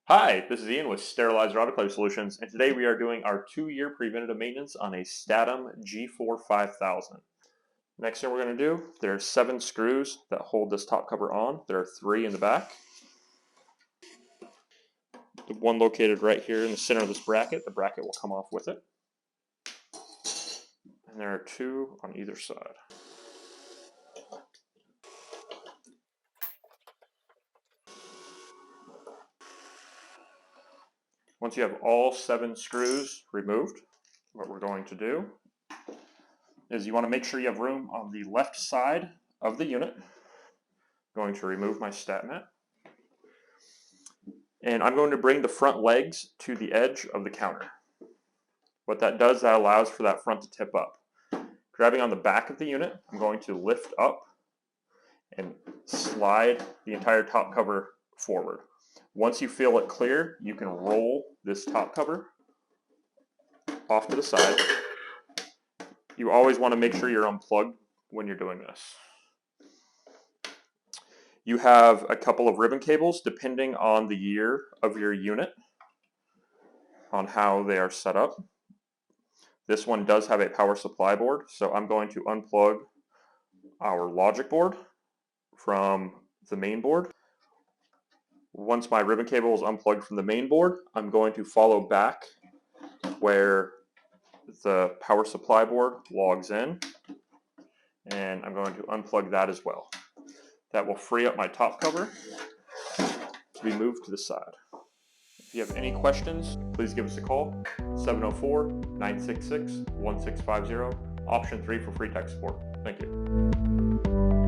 Hi, this is Ian with Sterilizer Autoclave Solutions, and today we are doing our 2-year preventative maintenance on a Statim G4 5000. Next thing we're going to do, there's 7 screws that hold this top cover on. There are 3 in the back. The one located right here in the center of this bracket, the bracket will come off with it. And there are 2 on either side. Once you have all 7 screws removed, what we're going to do is you want to make sure you have room on the left side of the unit. I'm going to remove my stat mat. And I'm going to bring the front legs to the edge of the counter. What that does, that allows for that front to tip up. Grabbing on the back of the unit, I'm going to lift up and slide the entire top cover forward. Once you feel it clear, you can roll this top cover off to the side. You always want to make sure you're unplugged when you're doing this. You have a couple of ribbon cables depending on the year of your unit, on how they are set up. This one does have a power supply board, so I'm going to unplug our logic board from the main board. Once my ribbon cable is unplugged from the main board, I'm going to follow back where the power supply board logs in, and I'm going to unplug that as well. That will free up my top cover to be moved to the side. If you have any questions, please give us a call, 704-966-1650, option 3 for free tech support. Thank you.